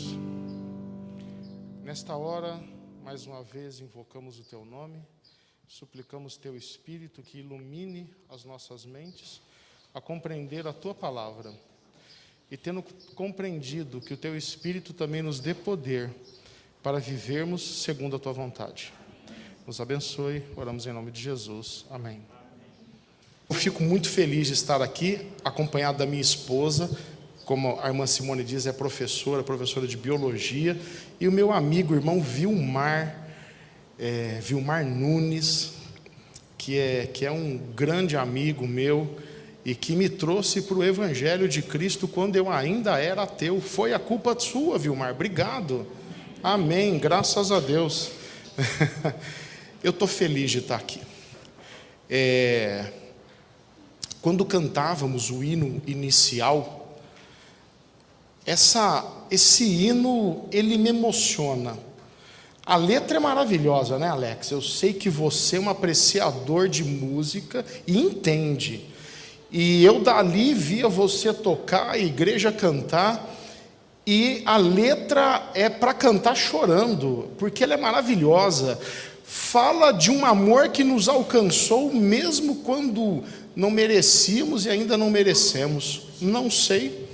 Deus. Nesta hora, mais uma vez, invocamos o Teu nome, suplicamos Teu Espírito que ilumine as nossas mentes a compreender a Tua palavra. E tendo compreendido que o Teu Espírito também nos dê poder para vivermos segundo a Tua vontade. Nos abençoe, oramos em nome de Jesus. Amém. Eu fico muito feliz de estar aqui, acompanhado da minha esposa, como a irmã Simone diz, é professora de biologia, e o meu amigo, irmão Vilmar Nunes, que é um grande amigo meu, e que me trouxe para o Evangelho de Cristo quando eu ainda era ateu. Foi a culpa sua, Vilmar, obrigado. Amém, graças a Deus. Eu estou feliz de estar aqui. Quando cantávamos o hino inicial, esse hino, ele me emociona. A letra é maravilhosa, né, Alex? Eu sei que você é um apreciador de música e entende. E eu dali via você tocar, a igreja cantar, e a letra é para cantar chorando, porque ela é maravilhosa. Fala de um amor que nos alcançou mesmo quando não merecíamos e ainda não merecemos. Não sei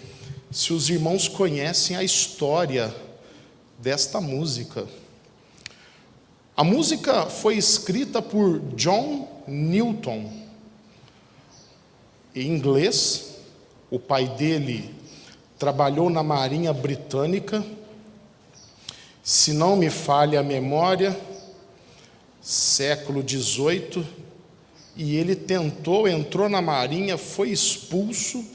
se os irmãos conhecem a história desta música. A música foi escrita por John Newton, em inglês. O pai dele trabalhou na Marinha Britânica, se não me falha a memória, século XVIII, e ele entrou na Marinha, foi expulso,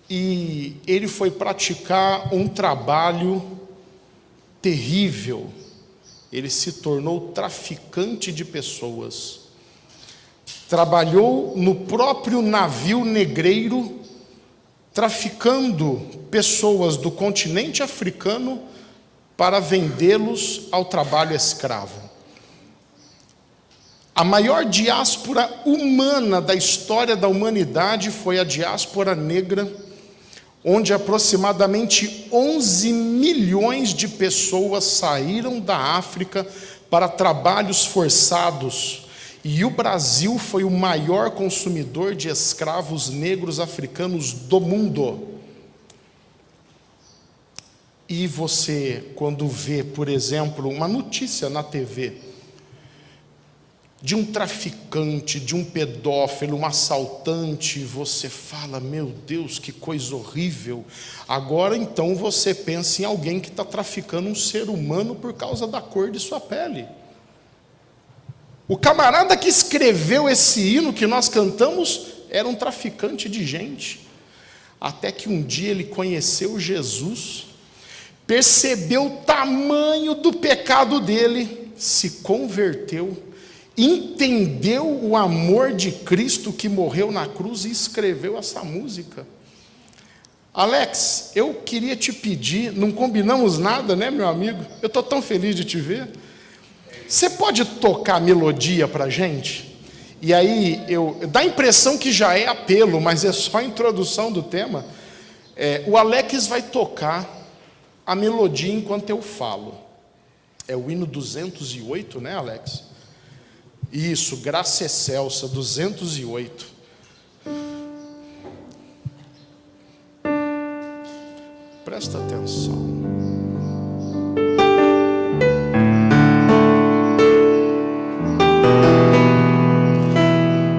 e ele foi praticar um trabalho terrível. Ele se tornou traficante de pessoas. Trabalhou no próprio navio negreiro, traficando pessoas do continente africano para vendê-los ao trabalho escravo. A maior diáspora humana da história da humanidade foi a diáspora negra, onde aproximadamente 11 milhões de pessoas saíram da África para trabalhos forçados. E o Brasil foi o maior consumidor de escravos negros africanos do mundo. E você, quando vê, por exemplo, uma notícia na TV, de um traficante, de um pedófilo, um assaltante, você fala, meu Deus, que coisa horrível. Agora então você pensa em alguém que está traficando um ser humano por causa da cor de sua pele. O camarada que escreveu esse hino que nós cantamos era um traficante de gente. Até que um dia ele conheceu Jesus, percebeu o tamanho do pecado dele, se converteu, entendeu o amor de Cristo que morreu na cruz e escreveu essa música. Alex, eu queria te pedir, não combinamos nada, né, meu amigo? Eu estou tão feliz de te ver. Você pode tocar a melodia para a gente? E aí, dá a impressão que já é apelo, mas é só a introdução do tema. O Alex vai tocar a melodia enquanto eu falo. É o hino 208, né, Alex? Isso, Graça Excelsa, 208. Presta atenção.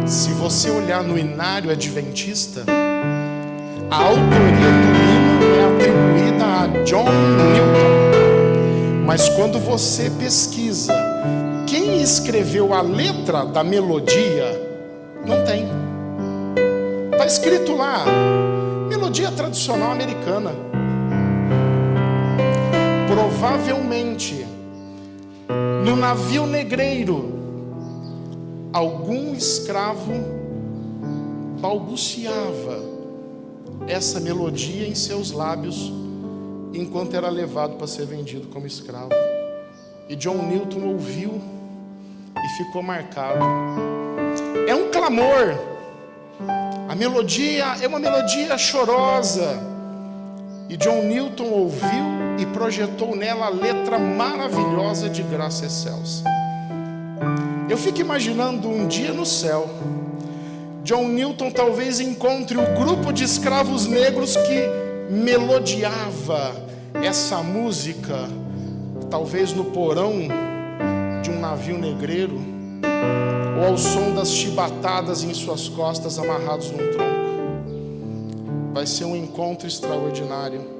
Se você olhar no Inário Adventista, a autoria do hino é atribuída a John Newton. Mas quando você pesquisa quem escreveu a letra da melodia, não tem. Está escrito lá, melodia tradicional americana. Provavelmente, no navio negreiro, algum escravo balbuciava essa melodia em seus lábios, enquanto era levado para ser vendido como escravo. E John Newton ouviu e ficou marcado. É um clamor. A melodia é uma melodia chorosa. E John Newton ouviu e projetou nela a letra maravilhosa de Graça Excelsa. Eu fico imaginando um dia no céu, John Newton talvez encontre o grupo de escravos negros que melodiava essa música, talvez no porão de um navio negreiro, ou ao som das chibatadas em suas costas amarrados num tronco. Vai ser um encontro extraordinário,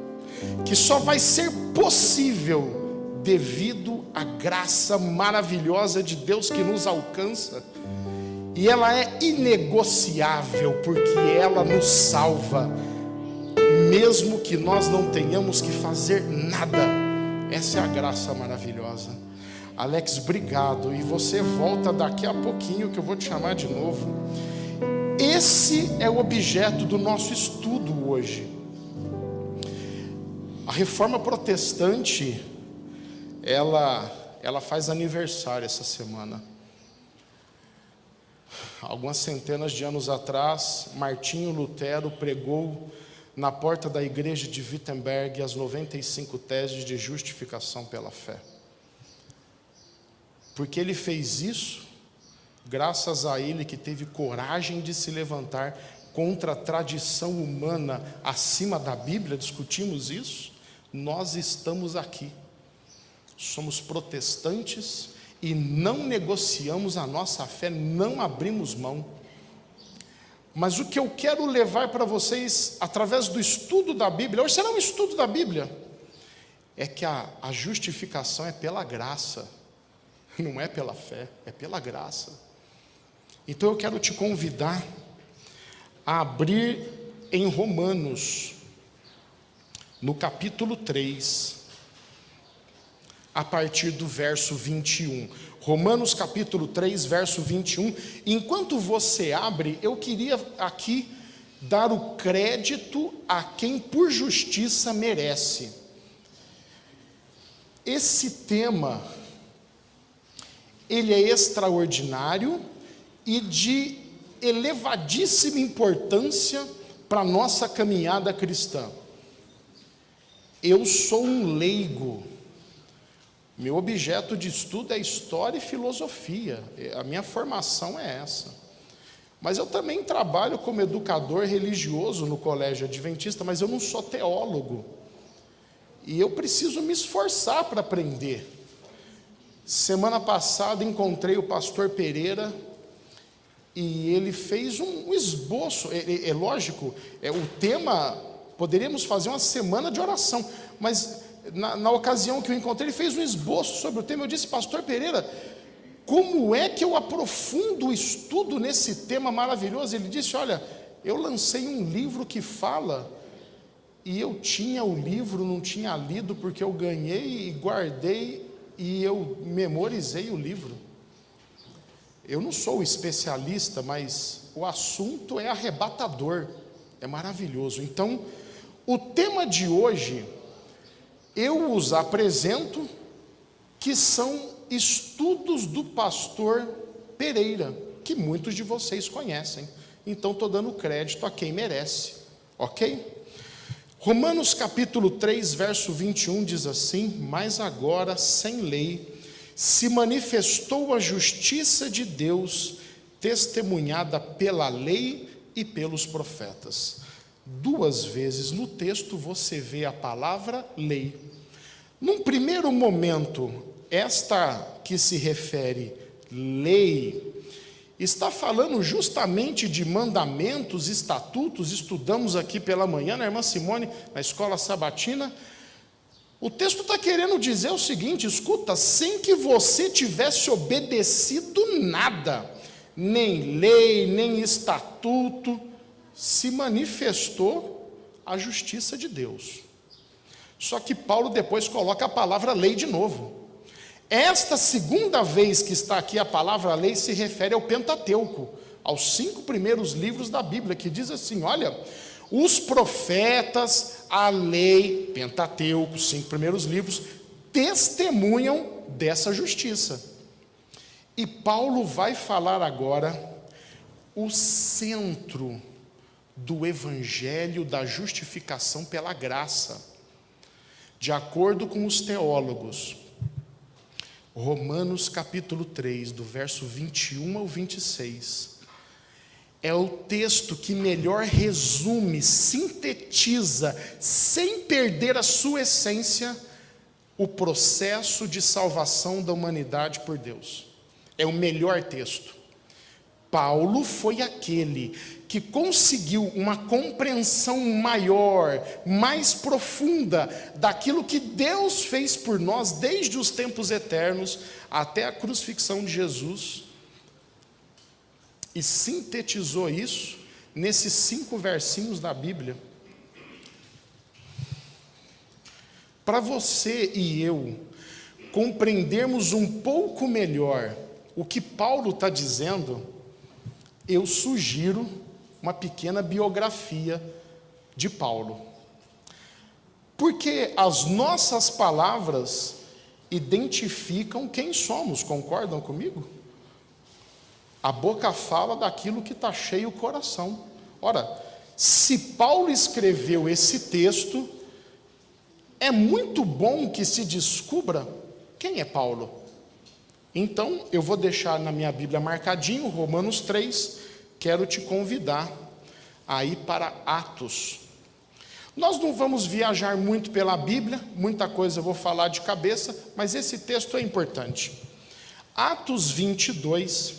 que só vai ser possível devido à graça maravilhosa de Deus que nos alcança. E ela é inegociável, porque ela nos salva, mesmo que nós não tenhamos que fazer nada. Essa é a graça maravilhosa. Alex, obrigado. E você volta daqui a pouquinho, que eu vou te chamar de novo. Esse é o objeto do nosso estudo hoje. A Reforma Protestante, ela faz aniversário essa semana. Algumas centenas de anos atrás, Martinho Lutero pregou na porta da igreja de Wittenberg as 95 teses de justificação pela fé. Porque ele fez isso, graças a ele que teve coragem de se levantar contra a tradição humana acima da Bíblia, discutimos isso, nós estamos aqui. Somos protestantes e não negociamos a nossa fé, não abrimos mão. Mas o que eu quero levar para vocês, através do estudo da Bíblia, hoje será um estudo da Bíblia, é que a justificação é pela graça, não é pela fé, é pela graça. Então eu quero te convidar a abrir em Romanos, no capítulo 3, a partir do verso 21. Romanos capítulo 3, verso 21. Enquanto você abre, eu queria aqui dar o crédito a quem por justiça merece. Esse tema, ele é extraordinário e de elevadíssima importância para a nossa caminhada cristã. Eu sou um leigo. Meu objeto de estudo é história e filosofia. A minha formação é essa. Mas eu também trabalho como educador religioso no colégio adventista, mas eu não sou teólogo. E eu preciso me esforçar para aprender. Semana passada encontrei o pastor Pereira e ele fez um esboço. É lógico, o tema, poderíamos fazer uma semana de oração, mas na ocasião que eu encontrei, ele fez um esboço sobre o tema. Eu disse: pastor Pereira, como é que eu aprofundo o estudo nesse tema maravilhoso? Ele disse: olha, eu lancei um livro que fala, e eu tinha o livro, não tinha lido, porque eu ganhei e guardei, e eu memorizei o livro. Eu não sou especialista, mas o assunto é arrebatador, é maravilhoso. Então, o tema de hoje, eu os apresento, que são estudos do pastor Pereira, que muitos de vocês conhecem. Então estou dando crédito a quem merece, ok? Romanos capítulo 3, verso 21 diz assim: mas agora, sem lei, se manifestou a justiça de Deus, testemunhada pela lei e pelos profetas. 2 vezes no texto você vê a palavra lei. Num primeiro momento, esta que se refere lei, está falando justamente de mandamentos, estatutos. Estudamos aqui pela manhã, na irmã Simone, na escola sabatina. O texto está querendo dizer o seguinte: escuta, sem que você tivesse obedecido nada, nem lei, nem estatuto, se manifestou a justiça de Deus. Só que Paulo depois coloca a palavra lei de novo. Esta segunda vez que está aqui a palavra lei se refere ao Pentateuco, aos 5 primeiros livros da Bíblia, que diz assim: olha, os profetas, a lei, Pentateuco, 5 primeiros livros, testemunham dessa justiça. E Paulo vai falar agora o centro do evangelho da justificação pela graça. De acordo com os teólogos, Romanos capítulo 3, do verso 21 ao 26, é o texto que melhor resume, sintetiza, sem perder a sua essência, o processo de salvação da humanidade por Deus. É o melhor texto. Paulo foi aquele que conseguiu uma compreensão maior, mais profunda, daquilo que Deus fez por nós desde os tempos eternos até a crucifixão de Jesus, e sintetizou isso nesses 5 versinhos da Bíblia. Para você e eu compreendermos um pouco melhor o que Paulo está dizendo, eu sugiro uma pequena biografia de Paulo. Porque as nossas palavras identificam quem somos, concordam comigo? A boca fala daquilo que está cheio o coração. Ora, se Paulo escreveu esse texto, é muito bom que se descubra quem é Paulo. Então, eu vou deixar na minha Bíblia marcadinho, Romanos 3, quero te convidar a ir para Atos. Nós não vamos viajar muito pela Bíblia, muita coisa eu vou falar de cabeça, mas esse texto é importante. Atos 22,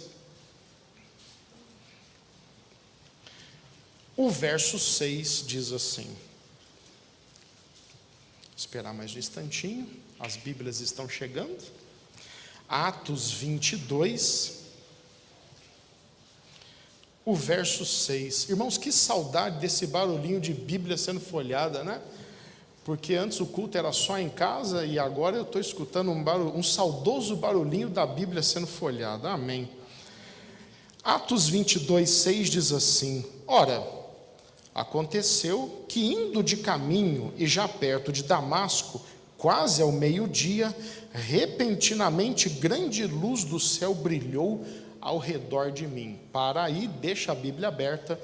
o verso 6 diz assim. Vou esperar mais um instantinho, as Bíblias estão chegando. Atos 22, o verso 6. Irmãos, que saudade desse barulhinho de Bíblia sendo folhada, né? Porque antes o culto era só em casa e agora eu estou escutando um saudoso barulhinho da Bíblia sendo folhada. Amém. Atos 22, 6 diz assim: Ora, aconteceu que indo de caminho e já perto de Damasco, quase ao meio-dia, repentinamente grande luz do céu brilhou ao redor de mim. Para aí, deixa a Bíblia aberta.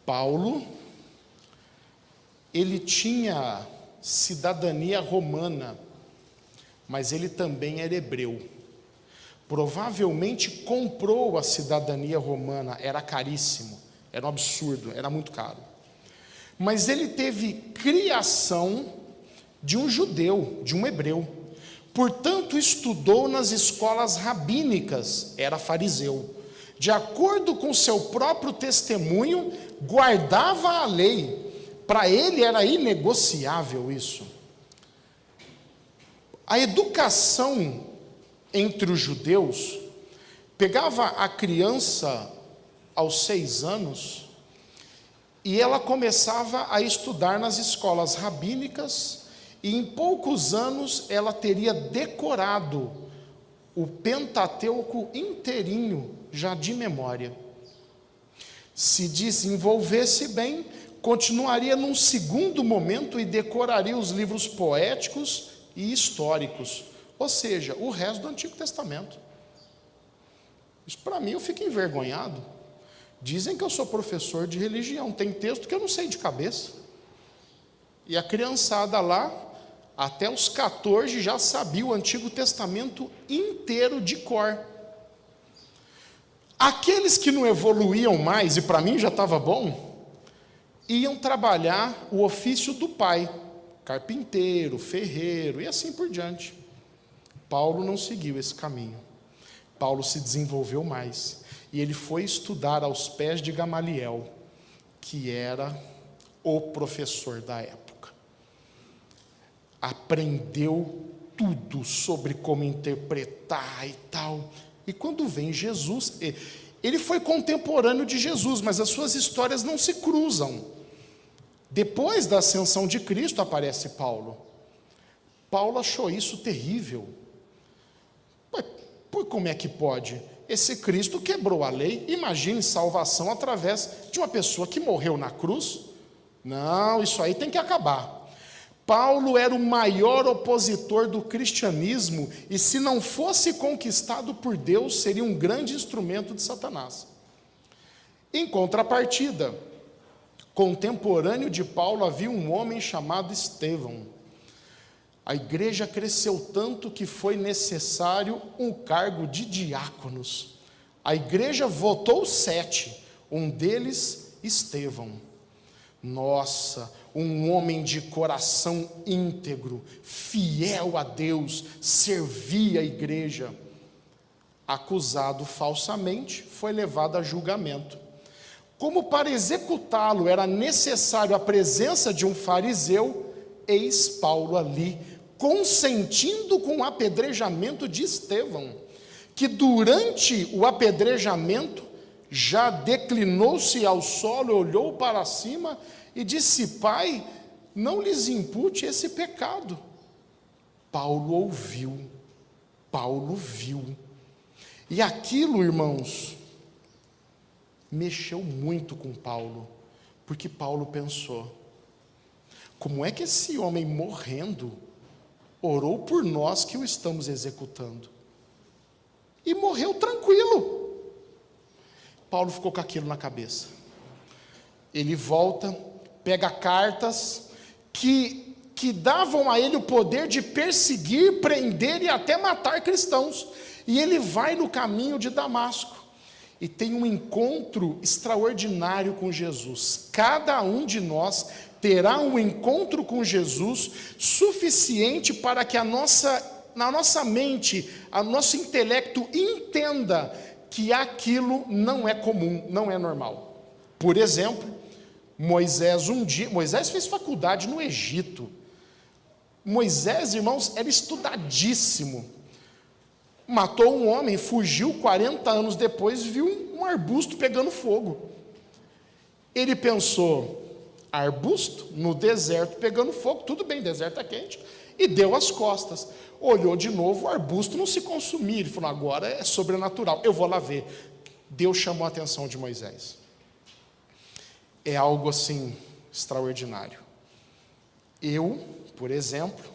Paulo, ele tinha cidadania romana, mas ele também era hebreu. Provavelmente comprou a cidadania romana, era caríssimo, era um absurdo, era muito caro. Mas ele teve criação de um judeu, de um hebreu. Portanto, estudou nas escolas rabínicas, era fariseu. De acordo com seu próprio testemunho, guardava a lei. Para ele era inegociável isso. A educação entre os judeus pegava a criança aos 6 anos e ela começava a estudar nas escolas rabínicas. E em poucos anos ela teria decorado o Pentateuco inteirinho, já de memória. Se desenvolvesse bem, continuaria num segundo momento e decoraria os livros poéticos e históricos, ou seja, o resto do Antigo Testamento. Isso para mim eu fico envergonhado. Dizem que eu sou professor de religião, tem texto que eu não sei de cabeça. E a criançada lá, até os 14 já sabia o Antigo Testamento inteiro de cor. Aqueles que não evoluíam mais, e para mim já estava bom, iam trabalhar o ofício do pai, carpinteiro, ferreiro e assim por diante. Paulo não seguiu esse caminho. Paulo se desenvolveu mais e ele foi estudar aos pés de Gamaliel, que era o professor da época. Aprendeu tudo sobre como interpretar e tal. E quando vem Jesus, ele foi contemporâneo de Jesus, mas as suas histórias não se cruzam. Depois da ascensão de Cristo aparece Paulo. Paulo achou isso terrível. Como é que pode? Esse Cristo quebrou a lei. Imagine salvação através de uma pessoa que morreu na cruz. Não, isso aí tem que acabar. Paulo era o maior opositor do cristianismo e, se não fosse conquistado por Deus, seria um grande instrumento de Satanás. Em contrapartida, contemporâneo de Paulo havia um homem chamado Estevão. A igreja cresceu tanto que foi necessário um cargo de diáconos. A igreja votou 7, um deles Estevão. Nossa, um homem de coração íntegro, fiel a Deus, servia a igreja. Acusado falsamente, foi levado a julgamento. Como para executá-lo era necessário a presença de um fariseu, eis Paulo ali, consentindo com o apedrejamento de Estevão, que durante o apedrejamento já declinou-se ao solo, olhou para cima e disse: Pai, não lhes impute esse pecado. Paulo ouviu, Paulo viu. E aquilo, irmãos, mexeu muito com Paulo, porque Paulo pensou: como é que esse homem morrendo orou por nós que o estamos executando? E morreu tranquilo. Paulo ficou com aquilo na cabeça. Ele volta, pega cartas que davam a ele o poder de perseguir, prender e até matar cristãos. E ele vai no caminho de Damasco e tem um encontro extraordinário com Jesus. Cada um de nós terá um encontro com Jesus suficiente para que na nossa mente, o nosso intelecto entenda que aquilo não é comum, não é normal. Por exemplo, Moisés fez faculdade no Egito. Moisés, irmãos, era estudadíssimo. Matou um homem, fugiu, 40 anos depois, viu um arbusto pegando fogo. Ele pensou: arbusto no deserto pegando fogo, tudo bem, deserto é quente, e deu as costas. Olhou de novo, o arbusto não se consumia. Ele falou: agora é sobrenatural, eu vou lá ver. Deus chamou a atenção de Moisés. É algo assim extraordinário. Eu, por exemplo,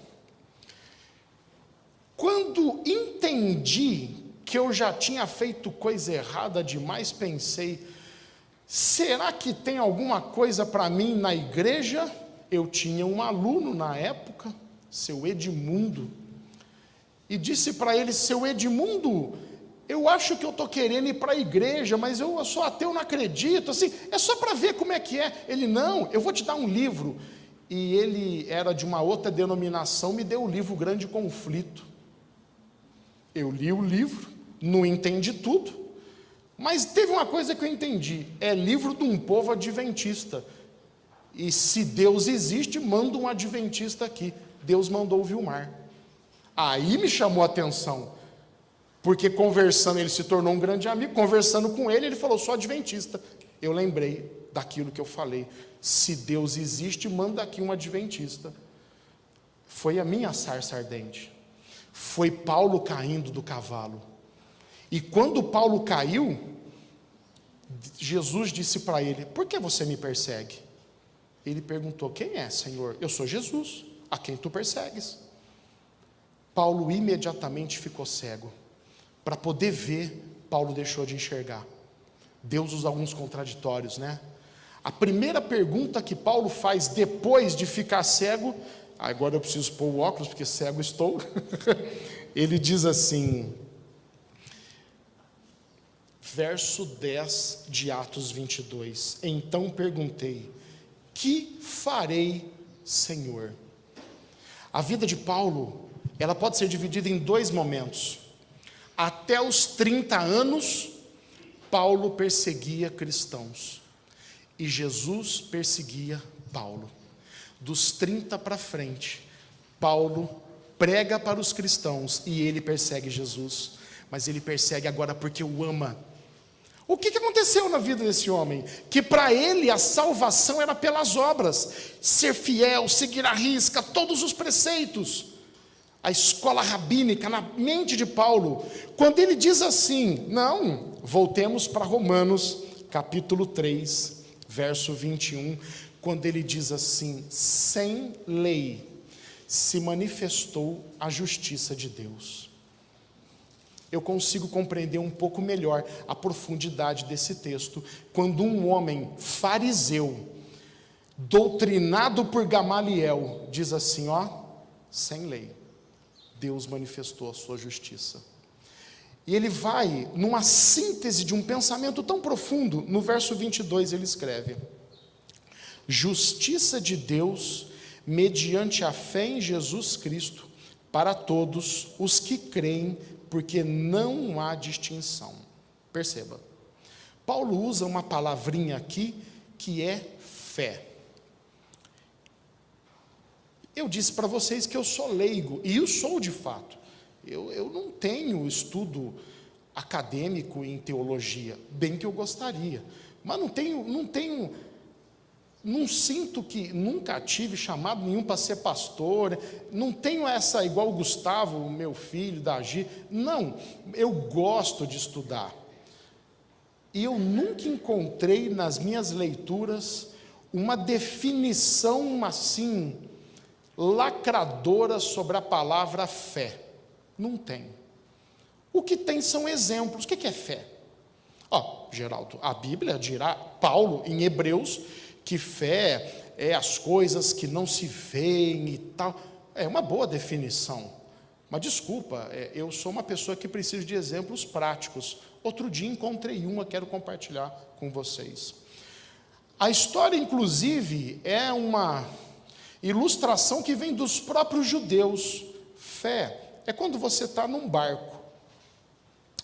quando entendi que eu já tinha feito coisa errada demais, pensei: será que tem alguma coisa para mim na igreja? Eu tinha um aluno na época, seu Edmundo, e disse para ele: seu Edmundo, eu acho que eu estou querendo ir para a igreja, mas eu sou ateu, não acredito, assim, é só para ver como é que é. Ele: não, eu vou te dar um livro. E ele era de uma outra denominação, me deu o livro Grande Conflito. Eu li o livro, não entendi tudo, mas teve uma coisa que eu entendi: é livro de um povo adventista, e se Deus existe, manda um adventista aqui. Deus mandou o Vilmar. Aí me chamou a atenção, porque conversando, ele se tornou um grande amigo, conversando com ele falou: sou adventista. Eu lembrei daquilo que eu falei: se Deus existe, manda aqui um adventista. Foi a minha sarça ardente. Foi Paulo caindo do cavalo. E quando Paulo caiu, Jesus disse para ele: por que você me persegue? Ele perguntou: quem é, Senhor? Eu sou Jesus, a quem tu persegues. Paulo imediatamente ficou cego. Para poder ver, Paulo deixou de enxergar. Deus usa alguns contraditórios, né? A primeira pergunta que Paulo faz depois de ficar cego, agora eu preciso pôr o óculos porque cego estou. Ele diz assim, verso 10 de Atos 22: então perguntei: que farei, Senhor? A vida de Paulo, ela pode ser dividida em 2 momentos. Até os 30 anos, Paulo perseguia cristãos, e Jesus perseguia Paulo. Dos 30 para frente, Paulo prega para os cristãos e ele persegue Jesus, mas ele persegue agora porque o ama. O que aconteceu na vida desse homem? Que para ele a salvação era pelas obras, ser fiel, seguir à risca todos os preceitos. A escola rabínica na mente de Paulo, quando ele diz assim, não, voltemos para Romanos capítulo 3, verso 21, quando ele diz assim: sem lei se manifestou a justiça de Deus. Eu consigo compreender um pouco melhor a profundidade desse texto, quando um homem fariseu, doutrinado por Gamaliel, diz assim: ó, sem lei, Deus manifestou a sua justiça. E ele vai numa síntese de um pensamento tão profundo. No verso 22 ele escreve: justiça de Deus mediante a fé em Jesus Cristo para todos os que creem, porque não há distinção. Perceba, Paulo usa uma palavrinha aqui que é fé. Eu disse para vocês que eu sou leigo, e eu sou de fato. Eu não tenho estudo acadêmico em teologia, bem que eu gostaria, mas não sinto que nunca tive chamado nenhum para ser pastor, não tenho essa, igual o Gustavo, meu filho, da Gi, não, eu gosto de estudar, e eu nunca encontrei nas minhas leituras uma definição assim, lacradora sobre a palavra fé. Não tem. O que tem são exemplos. O que é fé? Geraldo, a Bíblia dirá, Paulo, em Hebreus, que fé é as coisas que não se veem e tal. É uma boa definição. Mas desculpa, eu sou uma pessoa que precisa de exemplos práticos. Outro dia encontrei uma, quero compartilhar com vocês. A história, inclusive, é uma ilustração que vem dos próprios judeus. Fé é quando você está num barco,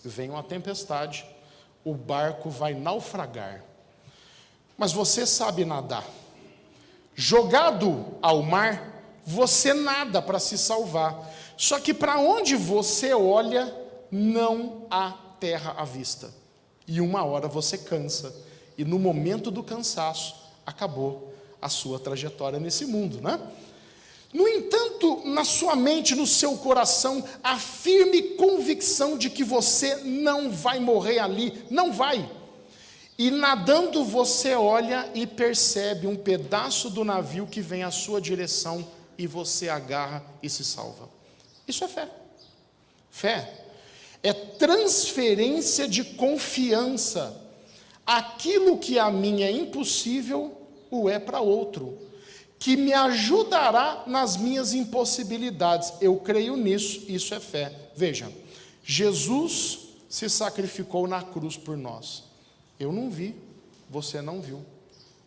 vem uma tempestade, o barco vai naufragar, mas você sabe nadar. Jogado ao mar, você nada para se salvar, só que para onde você olha, não há terra à vista, e uma hora você cansa, e no momento do cansaço, acabou a sua trajetória nesse mundo, né? No entanto, na sua mente, no seu coração, a firme convicção de que você não vai morrer ali, não vai. E nadando você olha e percebe um pedaço do navio que vem à sua direção e você agarra e se salva. Isso é fé. Fé é transferência de confiança. Aquilo que a mim é impossível, o é para outro, que me ajudará nas minhas impossibilidades. Eu creio nisso, isso é fé. Veja, Jesus se sacrificou na cruz por nós. Eu não vi, você não viu.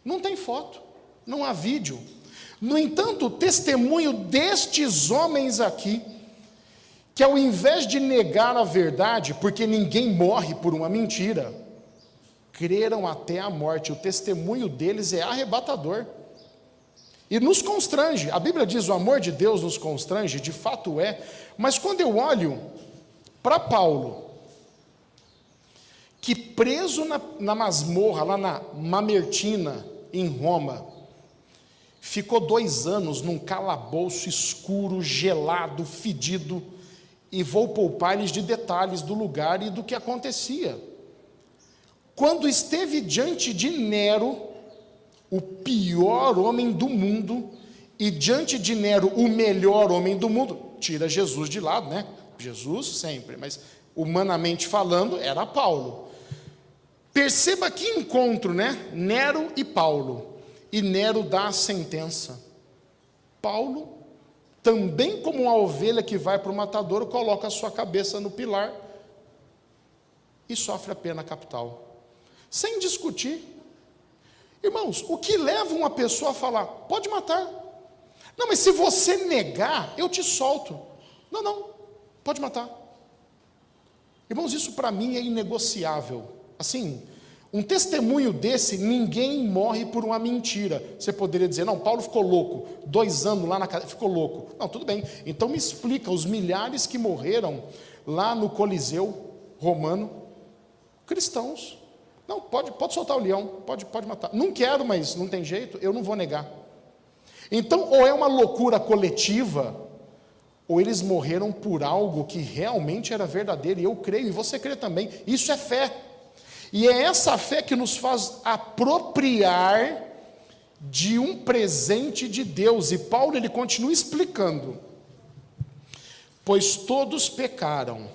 Não tem foto, não há vídeo. No entanto, o testemunho destes homens aqui, que ao invés de negar a verdade, porque ninguém morre por uma mentira, creram até a morte. O testemunho deles é arrebatador. E nos constrange. A Bíblia diz: o amor de Deus nos constrange, de fato é. Mas quando eu olho para Paulo, que preso na masmorra, lá na Mamertina, em Roma, ficou 2 anos num calabouço escuro, gelado, fedido, e vou poupar-lhes de detalhes do lugar e do que acontecia. Quando esteve diante de Nero, o pior homem do mundo, e diante de Nero, o melhor homem do mundo, tira Jesus de lado, né? Jesus sempre, mas humanamente falando, era Paulo. Perceba que encontro, né? Nero e Paulo. E Nero dá a sentença. Paulo, também como uma ovelha que vai para o matadouro, coloca a sua cabeça no pilar e sofre a pena capital, sem discutir. Irmãos, o que leva uma pessoa a falar: pode matar. Não, mas se você negar, eu te solto. Não, pode matar. Irmãos, isso para mim é inegociável. Assim, um testemunho desse, ninguém morre por uma mentira. Você poderia dizer: não, Paulo ficou louco, 2 anos lá na casa, ficou louco. Não, tudo bem, então me explica os milhares que morreram lá no Coliseu romano, cristãos. Não, pode soltar o leão, pode matar. Não quero, mas não tem jeito, eu não vou negar. Então, ou é uma loucura coletiva, ou eles morreram por algo que realmente era verdadeiro, e eu creio, e você crê também. Isso é fé. E é essa fé que nos faz apropriar de um presente de Deus. E Paulo, ele continua explicando: pois todos pecaram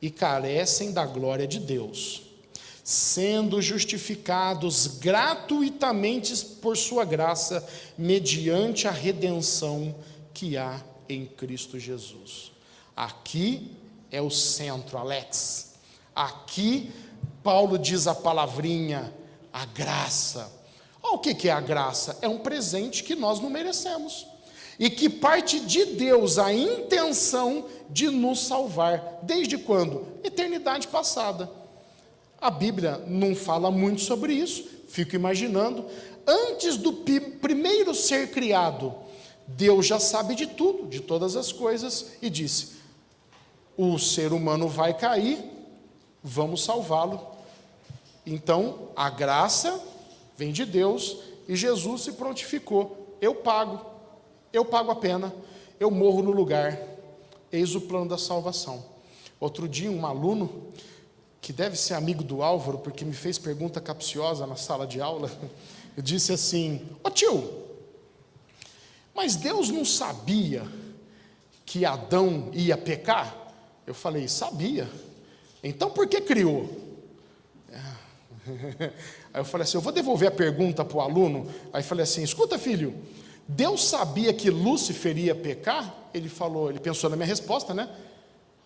e carecem da glória de Deus, sendo justificados gratuitamente por sua graça, mediante a redenção que há em Cristo Jesus. Aqui é o centro, Alex. Aqui Paulo diz a palavrinha, a graça. O que é a graça? É um presente que nós não merecemos, e que parte de Deus a intenção de nos salvar. Desde quando? Eternidade passada. A Bíblia não fala muito sobre isso, fico imaginando. Antes do primeiro ser criado, Deus já sabe de tudo, de todas as coisas, e disse: o ser humano vai cair, vamos salvá-lo. Então, a graça vem de Deus, e Jesus se prontificou: eu pago a pena, eu morro no lugar. Eis o plano da salvação. Outro dia, um aluno, que deve ser amigo do Álvaro, porque me fez pergunta capciosa na sala de aula, disse assim: ô tio, mas Deus não sabia que Adão ia pecar? Eu falei: sabia. Então por que criou? Aí eu falei assim: eu vou devolver a pergunta para o aluno. Aí falei assim: escuta, filho, Deus sabia que Lúcifer ia pecar? Ele pensou na minha resposta, né?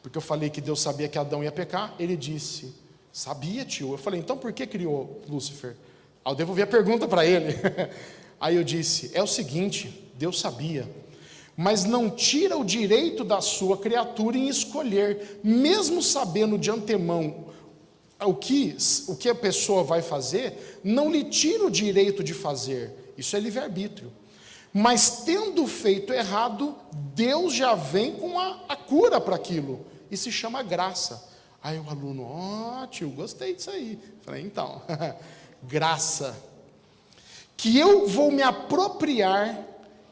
Porque eu falei que Deus sabia que Adão ia pecar. Ele disse: sabia, tio. Eu falei: então por que criou Lúcifer? Aí eu devolvi a pergunta para ele. Aí eu disse: é o seguinte, Deus sabia, mas não tira o direito da sua criatura em escolher, mesmo sabendo de antemão o que a pessoa vai fazer, não lhe tira o direito de fazer. Isso é livre-arbítrio. Mas tendo feito errado, Deus já vem com a cura para aquilo, e se chama graça. Aí o aluno: tio, gostei disso aí. Falei: então, graça, que eu vou me apropriar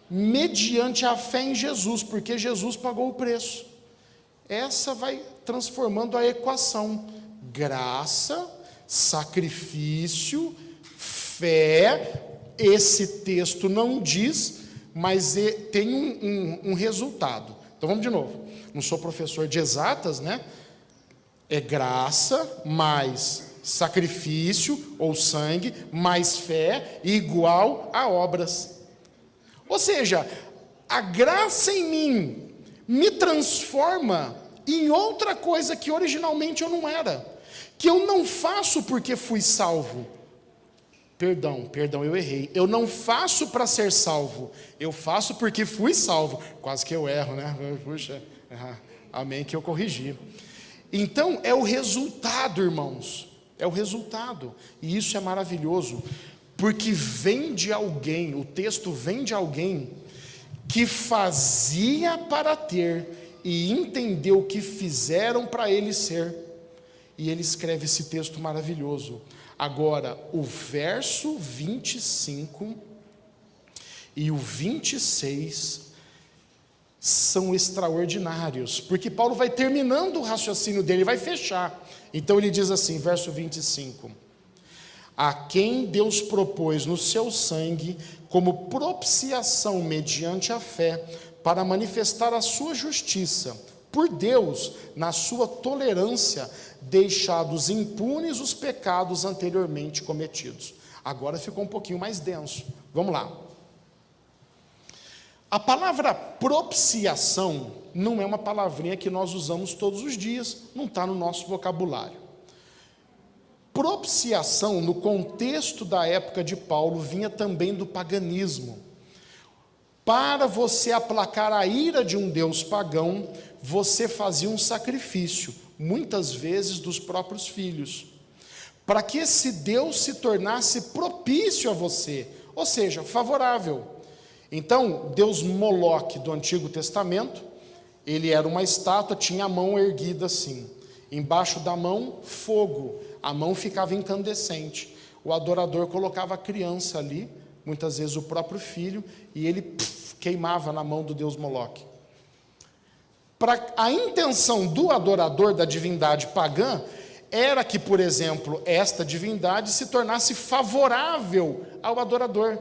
mediante a fé em Jesus, porque Jesus pagou o preço. Essa vai transformando a equação: graça, sacrifício, fé. Esse texto não diz, mas tem um resultado. Então vamos de novo. Não sou professor de exatas, né? É graça mais sacrifício ou sangue mais fé igual a obras. Ou seja, a graça em mim me transforma em outra coisa que originalmente eu não era, que eu não faço porque fui salvo. Perdão, eu errei. Eu não faço para ser salvo, eu faço porque fui salvo. Quase que eu erro, né? Puxa, amém que eu corrigi. Então é o resultado, irmãos, é o resultado, e isso é maravilhoso, porque vem de alguém, o texto vem de alguém que fazia para ter e entendeu o que fizeram para ele ser, e ele escreve esse texto maravilhoso. Agora, o verso 25 e o 26 são extraordinários, porque Paulo vai terminando o raciocínio dele, vai fechar. Então ele diz assim, verso 25: a quem Deus propôs no seu sangue como propiciação mediante a fé, para manifestar a sua justiça, por Deus, na sua tolerância, deixados impunes os pecados anteriormente cometidos. Agora ficou um pouquinho mais denso. Vamos lá. A palavra propiciação não é uma palavrinha que nós usamos todos os dias, não está no nosso vocabulário. Propiciação, no contexto da época de Paulo, vinha também do paganismo. Para você aplacar a ira de um deus pagão, você fazia um sacrifício, muitas vezes dos próprios filhos, para que esse Deus se tornasse propício a você, ou seja, favorável. Então, Deus Moloque do Antigo Testamento, ele era uma estátua, tinha a mão erguida assim, embaixo da mão, fogo, a mão ficava incandescente, o adorador colocava a criança ali, muitas vezes o próprio filho, e ele queimava na mão do Deus Moloque. Para a intenção do adorador da divindade pagã, era que, por exemplo, esta divindade se tornasse favorável ao adorador.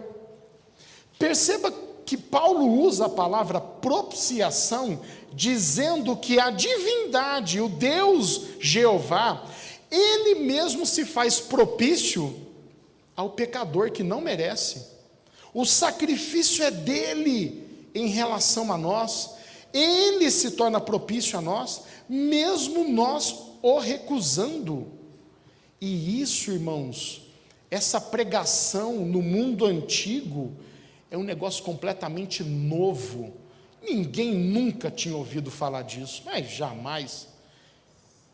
Perceba que Paulo usa a palavra propiciação, dizendo que a divindade, o Deus Jeová, ele mesmo se faz propício ao pecador que não merece. O sacrifício é dele em relação a nós. Ele se torna propício a nós, mesmo nós o recusando. E isso, irmãos, essa pregação no mundo antigo é um negócio completamente novo. Ninguém nunca tinha ouvido falar disso, mas jamais.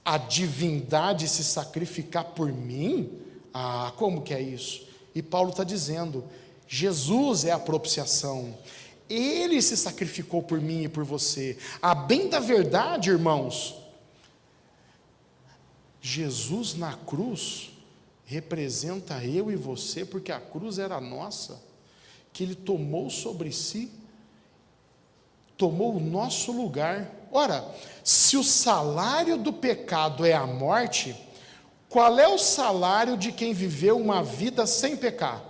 A divindade se sacrificar por mim? Ah, como que é isso? E Paulo está dizendo, Jesus é a propiciação, Ele se sacrificou por mim e por você. A bem da verdade, irmãos, Jesus na cruz representa eu e você, porque a cruz era nossa, que Ele tomou sobre si, tomou o nosso lugar. Ora, se o salário do pecado é a morte, qual é o salário de quem viveu uma vida sem pecar?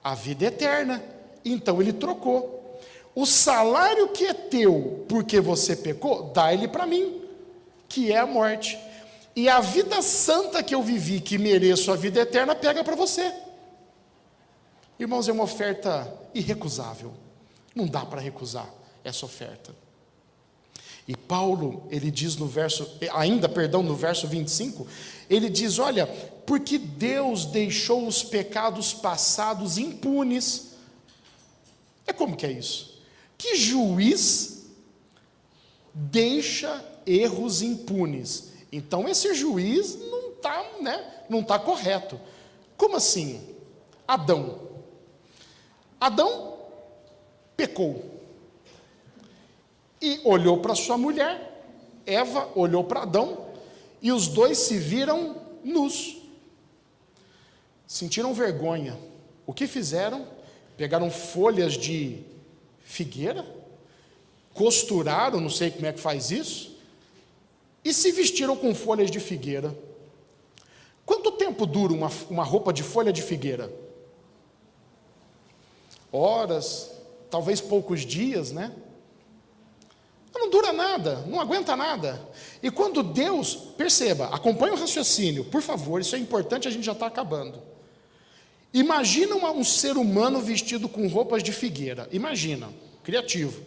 A vida eterna. Então Ele trocou. O salário que é teu porque você pecou, dá ele para mim, que é a morte. E a vida santa que eu vivi, que mereço a vida eterna, pega para você. Irmãos, é uma oferta irrecusável. Não dá para recusar essa oferta. E Paulo, ele diz no verso 25, ele diz, olha, porque Deus deixou os pecados passados impunes. É como que é isso? Que juiz deixa erros impunes? Então esse juiz não está correto. Como assim? Adão pecou. E olhou para sua mulher, Eva olhou para Adão, e os dois se viram nus. Sentiram vergonha. O que fizeram? Pegaram folhas de figueira, costuraram, não sei como é que faz isso, e se vestiram com folhas de figueira. Quanto tempo dura uma roupa de folha de figueira? Horas, talvez poucos dias, né? Não dura nada, não aguenta nada. E quando Deus, perceba, acompanhe o raciocínio, por favor, isso é importante, a gente já está acabando. Imagina um ser humano vestido com roupas de figueira. Imagina, criativo.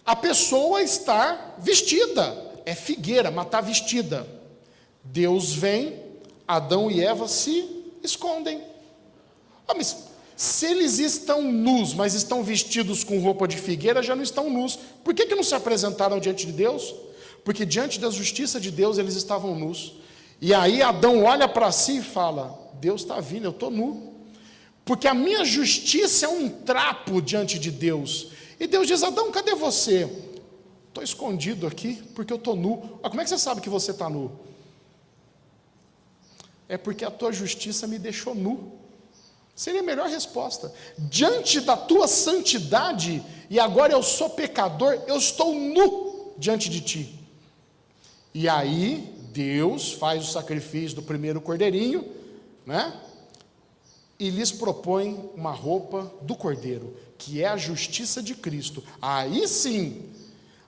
A pessoa está vestida, é figueira, mas está vestida. Deus vem, Adão e Eva se escondem. Mas se eles estão nus, mas estão vestidos com roupa de figueira, já não estão nus. Por que não se apresentaram diante de Deus? Porque diante da justiça de Deus eles estavam nus. E aí Adão olha para si e fala, Deus está vindo, eu estou nu. Porque a minha justiça é um trapo diante de Deus. E Deus diz, Adão, cadê você? Estou escondido aqui porque eu estou nu. Como é que você sabe que você está nu? É porque a tua justiça me deixou nu. Seria a melhor resposta. Diante da tua santidade, e agora eu sou pecador, eu estou nu diante de ti. E aí, Deus faz o sacrifício do primeiro cordeirinho, né? E lhes propõe uma roupa do cordeiro, que é a justiça de Cristo. Aí sim,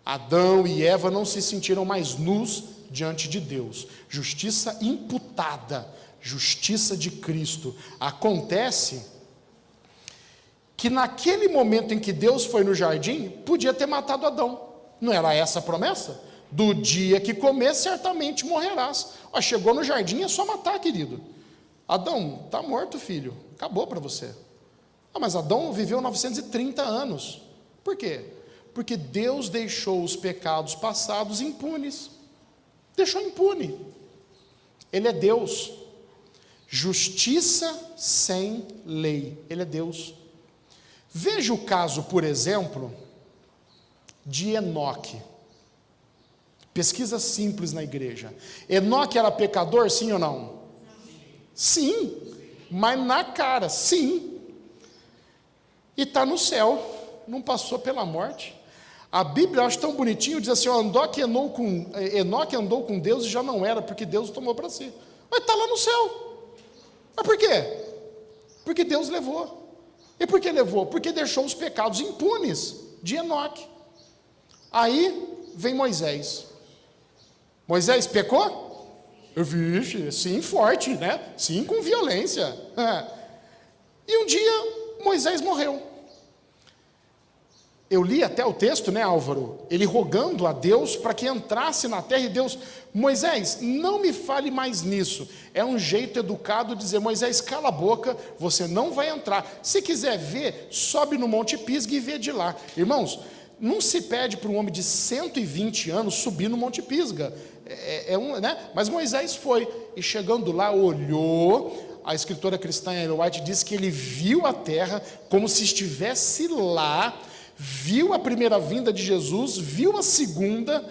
Adão e Eva não se sentiram mais nus diante de Deus. Justiça imputada, justiça de Cristo. Acontece que naquele momento em que Deus foi no jardim, podia ter matado Adão. Não era essa a promessa? Do dia que comer, certamente morrerás. Chegou no jardim, é só matar, querido. Adão, está morto, filho. Acabou para você. Mas Adão viveu 930 anos. Por quê? Porque Deus deixou os pecados passados impunes. Deixou impune. Ele é Deus. Justiça sem lei. Ele é Deus. Veja o caso, por exemplo, de Enoque. Pesquisa simples na igreja. Enoque era pecador, sim ou não? Sim. Mas na cara, sim. E está no céu. Não passou pela morte. A Bíblia, eu acho tão bonitinho, diz assim, Enoque andou com Deus e já não era, porque Deus o tomou para si. Mas está lá no céu. Mas por quê? Porque Deus levou. E por que levou? Porque deixou os pecados impunes de Enoque. Aí vem Moisés. Moisés pecou? Vixe, sim, forte, né? Sim, com violência. E um dia Moisés morreu. Eu li até o texto, né, Álvaro? Ele rogando a Deus para que entrasse na terra, e Deus, Moisés, não me fale mais nisso. É um jeito educado de dizer, Moisés, cala a boca, você não vai entrar. Se quiser ver, sobe no Monte Pisga e vê de lá. Irmãos, não se pede para um homem de 120 anos subir no Monte Pisga. Né? Mas Moisés foi, e chegando lá, olhou. A escritora cristã Ellen White diz que ele viu a terra como se estivesse lá, viu a primeira vinda de Jesus, viu a segunda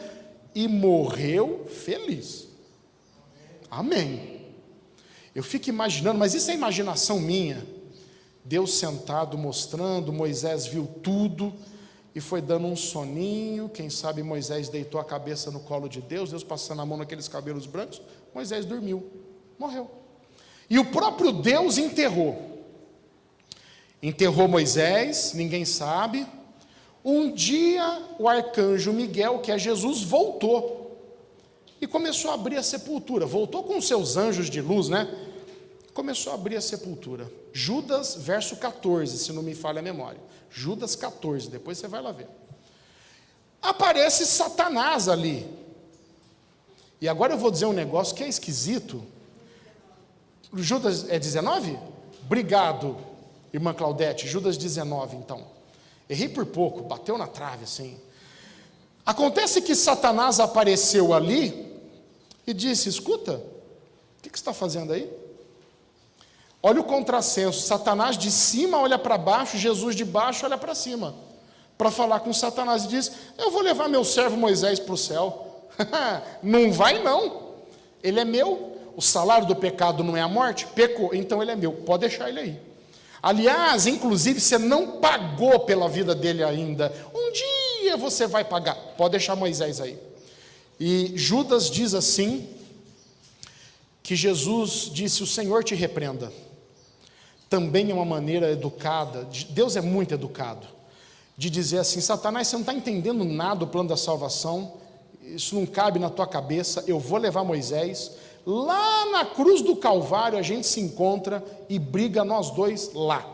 e morreu feliz. Amém. Eu fico imaginando, mas isso é imaginação minha. Deus sentado mostrando, Moisés viu tudo e foi dando um soninho. Quem sabe Moisés deitou a cabeça no colo de Deus, Deus passando a mão naqueles cabelos brancos, Moisés dormiu, morreu. E o próprio Deus enterrou Moisés, ninguém sabe. Um dia o arcanjo Miguel, que é Jesus, voltou e começou a abrir a sepultura. Voltou com seus anjos de luz, né? Começou a abrir a sepultura. Judas, verso 14, se não me falha a memória. Judas 14, depois você vai lá ver. Aparece Satanás ali. E agora eu vou dizer um negócio que é esquisito. Judas é 19? Obrigado, irmã Claudete. Judas 19, então. Errei por pouco, bateu na trave assim. Acontece que Satanás apareceu ali e disse, escuta, o que você está fazendo aí? Olha o contrassenso, Satanás de cima olha para baixo, Jesus de baixo olha para cima, para falar com Satanás, e diz, eu vou levar meu servo Moisés para o céu. Não vai não, ele é meu, o salário do pecado não é a morte, pecou, então ele é meu, pode deixar ele aí. Aliás, inclusive, você não pagou pela vida dele ainda. Um dia você vai pagar. Pode deixar Moisés aí. E Judas diz assim, que Jesus disse, o Senhor te repreenda. Também é uma maneira educada, Deus é muito educado, de dizer assim, Satanás, você não está entendendo nada do plano da salvação, isso não cabe na tua cabeça, eu vou levar Moisés. Lá na cruz do Calvário a gente se encontra e briga nós dois lá.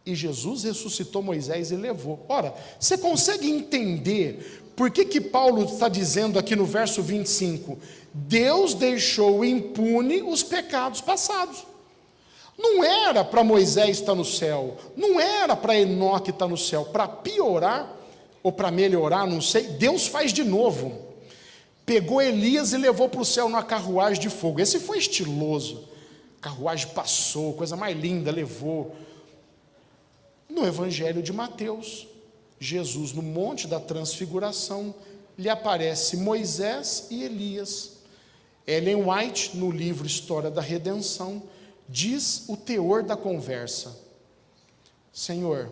E Jesus ressuscitou Moisés e levou. Ora, você consegue entender por que Paulo está dizendo aqui no verso 25? Deus deixou impune os pecados passados. Não era para Moisés estar no céu, não era para Enoque estar no céu, para piorar ou para melhorar, não sei, Deus faz de novo. Pegou Elias e levou para o céu numa carruagem de fogo. Esse foi estiloso. A carruagem passou, coisa mais linda, levou. No Evangelho de Mateus, Jesus, no Monte da Transfiguração, lhe aparece Moisés e Elias. Ellen White, no livro História da Redenção, diz o teor da conversa. Senhor,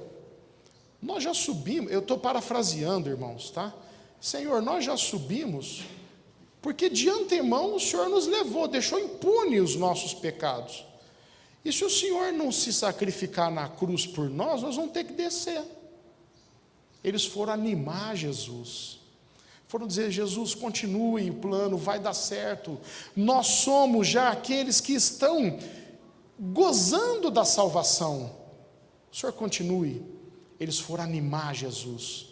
nós já subimos, eu estou parafraseando, irmãos, tá? Senhor, nós já subimos, porque de antemão o Senhor nos levou, deixou impune os nossos pecados. E se o Senhor não se sacrificar na cruz por nós, nós vamos ter que descer. Eles foram animar Jesus. Foram dizer, Jesus, continue o plano, vai dar certo. Nós somos já aqueles que estão gozando da salvação. O Senhor continue. Eles foram animar Jesus.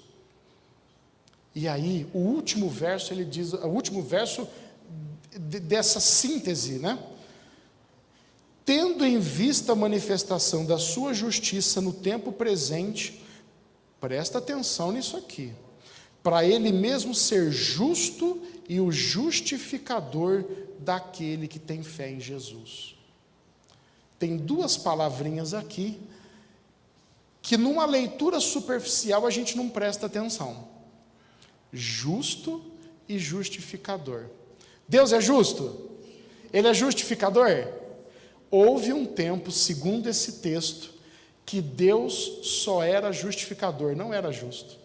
E aí, o último verso, ele diz, o último verso dessa síntese, né? Tendo em vista a manifestação da sua justiça no tempo presente, presta atenção nisso aqui, para ele mesmo ser justo e o justificador daquele que tem fé em Jesus. Tem duas palavrinhas aqui, que numa leitura superficial a gente não presta atenção. Justo e justificador. Deus é justo? Ele é justificador? Houve um tempo, segundo esse texto, que Deus só era justificador, não era justo.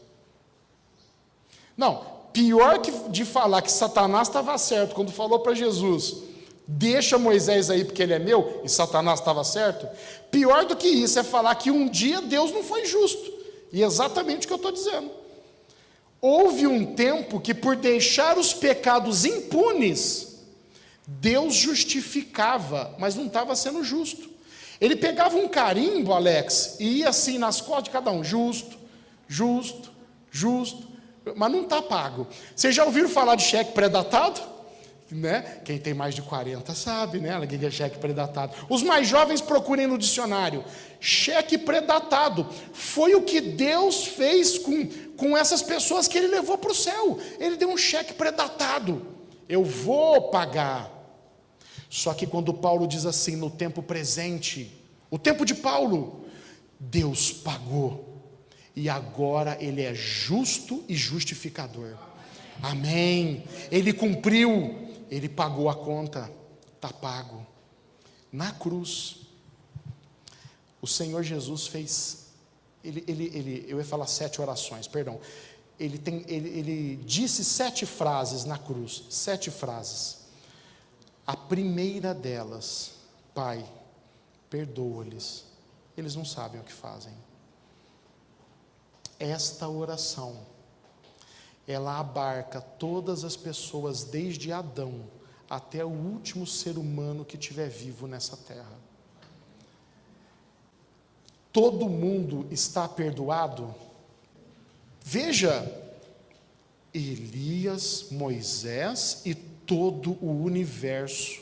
Não, pior que de falar que Satanás estava certo, quando falou para Jesus, deixa Moisés aí porque ele é meu, e Satanás estava certo, pior do que isso é falar que um dia Deus não foi justo, e é exatamente o que eu estou dizendo. Houve um tempo que por deixar os pecados impunes, Deus justificava, mas não estava sendo justo. Ele pegava um carimbo, Alex, e ia assim nas costas de cada um, justo, justo, mas não está pago. Vocês já ouviram falar de cheque pré-datado? Né? Quem tem mais de 40 sabe, né? O que é cheque pré-datado. Os mais jovens procurem no dicionário. Cheque pré-datado foi o que Deus fez com essas pessoas que Ele levou para o céu. Ele deu um cheque pré-datado. Eu vou pagar. Só que quando Paulo diz assim, no tempo presente, o tempo de Paulo, Deus pagou. E agora Ele é justo e justificador. Amém. Ele cumpriu. Ele pagou a conta, está pago. Na cruz, o Senhor Jesus fez, eu ia falar 7 orações, perdão. Ele disse 7 frases na cruz, 7 frases. A primeira delas, Pai, perdoa-lhes, eles não sabem o que fazem. Esta oração, ela abarca todas as pessoas, desde Adão até o último ser humano que estiver vivo nessa terra. Todo mundo está perdoado? Veja, Elias, Moisés e todo o universo,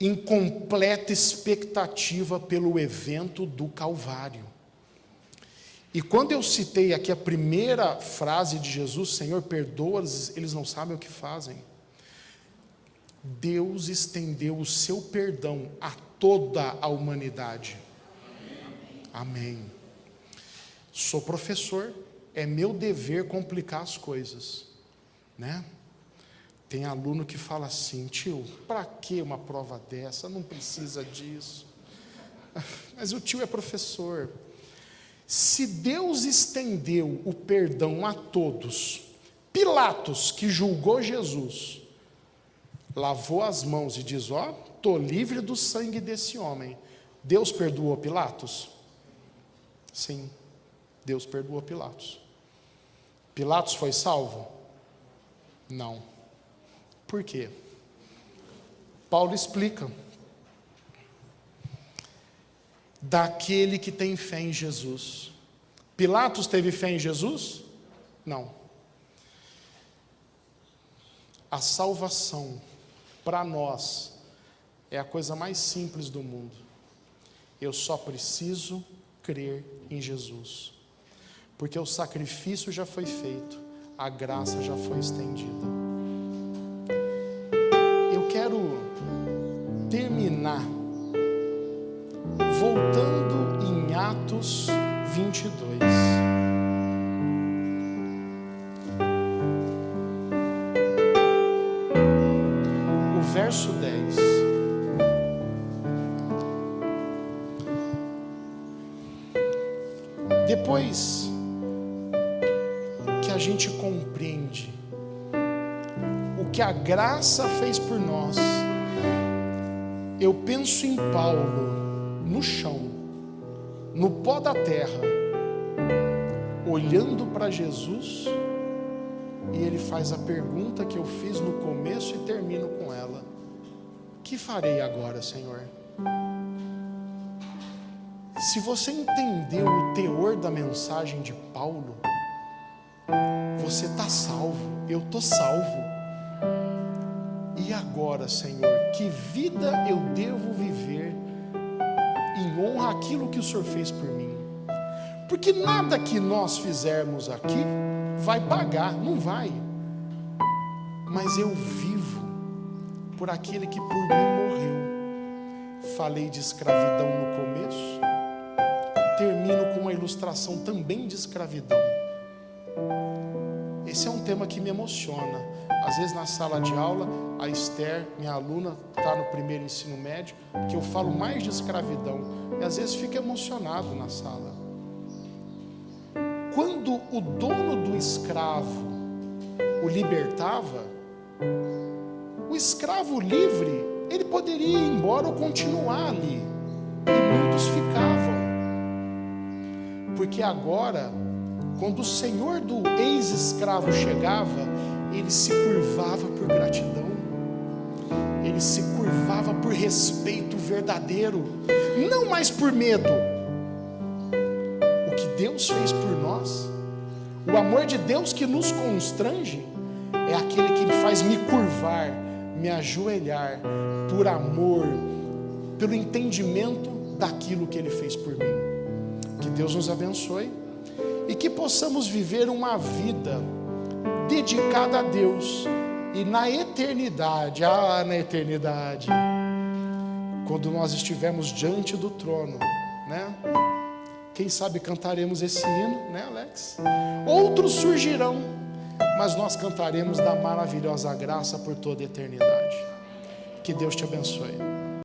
em completa expectativa pelo evento do Calvário. E quando eu citei aqui a primeira frase de Jesus, Senhor, perdoa-os, eles não sabem o que fazem. Deus estendeu o seu perdão a toda a humanidade. Amém. Sou professor, é meu dever complicar as coisas, né? Tem aluno que fala assim, tio, para que uma prova dessa? Não precisa disso. Mas o tio é professor. Se Deus estendeu o perdão a todos, Pilatos, que julgou Jesus, lavou as mãos e diz, estou livre do sangue desse homem. Deus perdoou Pilatos? Sim, Deus perdoou Pilatos. Pilatos foi salvo? Não. Por quê? Paulo explica. Daquele que tem fé em Jesus. Pilatos teve fé em Jesus? Não. A salvação, para nós, é a coisa mais simples do mundo. Eu só preciso crer em Jesus. Porque o sacrifício já foi feito, a graça já foi estendida. Eu quero terminar voltando em Atos 22. O verso 10. Depois que a gente compreende o que a graça fez por nós, eu penso em Paulo no chão, no pó da terra, olhando para Jesus, e ele faz a pergunta que eu fiz no começo e termino com ela: que farei agora, Senhor? Se você entendeu o teor da mensagem de Paulo, você está salvo, eu estou salvo. E agora, Senhor, que vida eu devo viver em honra àquilo que o Senhor fez por mim? Porque nada que nós fizermos aqui vai pagar, não vai. Mas eu vivo por aquele que por mim morreu. Falei de escravidão no começo, termino com uma ilustração também de escravidão. Esse é um tema que me emociona. Às vezes na sala de aula, a Esther, minha aluna, está no primeiro ensino médio, que eu falo mais de escravidão, e às vezes fica emocionado na sala. Quando o dono do escravo o libertava, o escravo livre, ele poderia ir embora ou continuar ali, e muitos ficavam, porque agora, quando o senhor do ex-escravo chegava, ele se curvava por gratidão, ele se curvava por respeito verdadeiro, não mais por medo. O que Deus fez por nós, o amor de Deus que nos constrange, é aquele que me faz me curvar, me ajoelhar, por amor, pelo entendimento daquilo que Ele fez por mim. Que Deus nos abençoe e que possamos viver uma vida dedicada a Deus, e na eternidade, na eternidade, quando nós estivermos diante do trono, né? Quem sabe cantaremos esse hino, né, Alex? Outros surgirão, mas nós cantaremos da maravilhosa graça por toda a eternidade. Que Deus te abençoe.